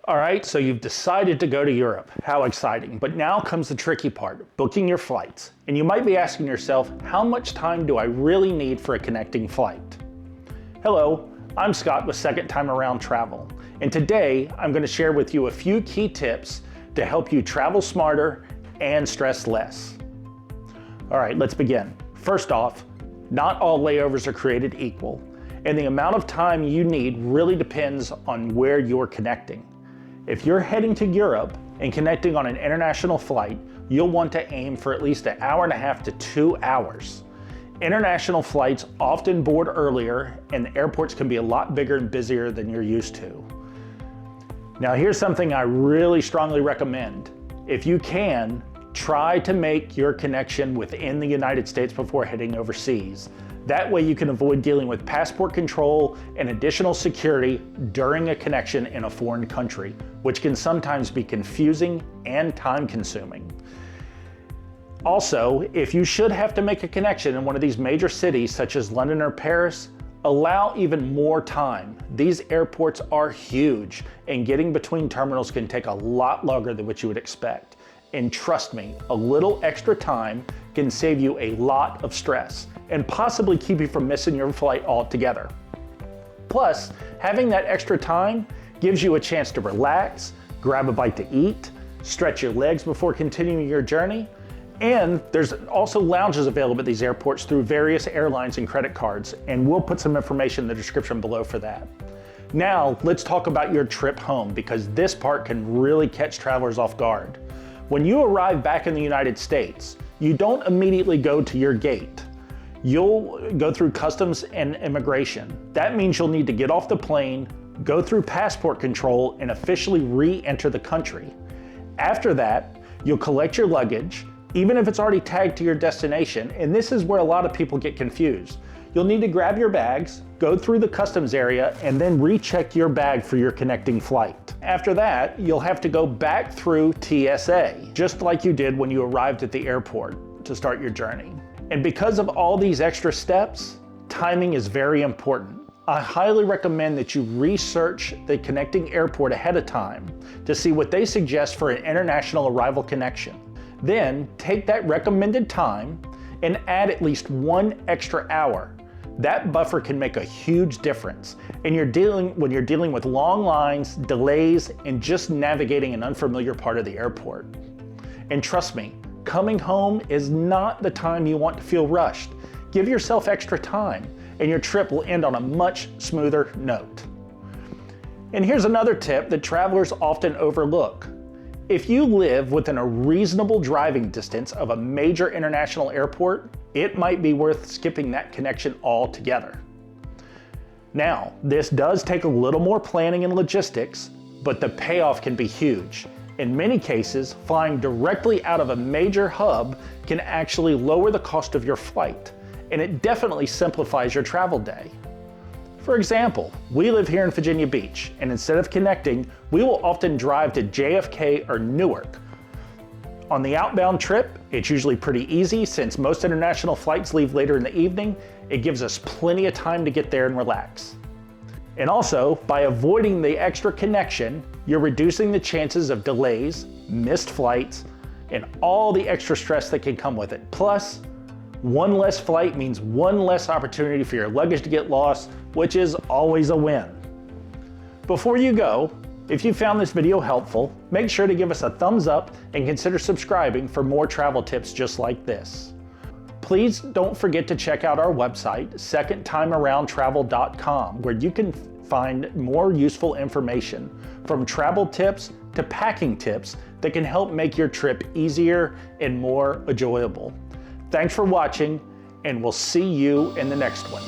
All right, so you've decided to go to Europe. How exciting. But now comes the tricky part, booking your flights. And you might be asking yourself, how much time do I really need for a connecting flight? Hello, I'm Scott with Second Time Around Travel. And today I'm going to share with you a few key tips to help you travel smarter and stress less. All right, let's begin. First off, not all layovers are created equal, and the amount of time you need really depends on where you're connecting. If you're heading to Europe and connecting on an international flight, you'll want to aim for at least an hour and a half to 2 hours. International flights often board earlier, and the airports can be a lot bigger and busier than you're used to. Now here's something I really strongly recommend. If you can, try to make your connection within the United States before heading overseas. That way you can avoid dealing with passport control and additional security during a connection in a foreign country, which can sometimes be confusing and time-consuming. Also, if you should have to make a connection in one of these major cities such as London or Paris, allow even more time. These airports are huge, and getting between terminals can take a lot longer than what you would expect. And trust me, a little extra time can save you a lot of stress and possibly keep you from missing your flight altogether. Plus, having that extra time gives you a chance to relax, grab a bite to eat, stretch your legs before continuing your journey, and there's also lounges available at these airports through various airlines and credit cards, and we'll put some information in the description below for that. Now, let's talk about your trip home, because this part can really catch travelers off guard. When you arrive back in the United States, you don't immediately go to your gate. You'll go through customs and immigration. That means you'll need to get off the plane, go through passport control, and officially re-enter the country. After that, you'll collect your luggage, even if it's already tagged to your destination, and this is where a lot of people get confused. You'll need to grab your bags, go through the customs area, and then recheck your bag for your connecting flight. After that, you'll have to go back through TSA, just like you did when you arrived at the airport to start your journey. And because of all these extra steps, timing is very important. I highly recommend that you research the connecting airport ahead of time to see what they suggest for an international arrival connection. Then take that recommended time and add at least 1 extra hour. That buffer can make a huge difference, and when you're dealing with long lines, delays, and just navigating an unfamiliar part of the airport. And trust me, coming home is not the time you want to feel rushed. Give yourself extra time, and your trip will end on a much smoother note. And here's another tip that travelers often overlook. If you live within a reasonable driving distance of a major international airport, it might be worth skipping that connection altogether. Now, this does take a little more planning and logistics, but the payoff can be huge. In many cases, flying directly out of a major hub can actually lower the cost of your flight, and it definitely simplifies your travel day. For example, we live here in Virginia Beach, and instead of connecting, we will often drive to JFK or Newark. On the outbound trip, it's usually pretty easy since most international flights leave later in the evening. It gives us plenty of time to get there and relax. And also, by avoiding the extra connection, you're reducing the chances of delays, missed flights, and all the extra stress that can come with it. Plus, one less flight means one less opportunity for your luggage to get lost, which is always a win. Before you go, if you found this video helpful, make sure to give us a thumbs up and consider subscribing for more travel tips just like this. Please don't forget to check out our website, secondtimearoundtravel.com, where you can find more useful information, from travel tips to packing tips that can help make your trip easier and more enjoyable. Thanks for watching, and we'll see you in the next one.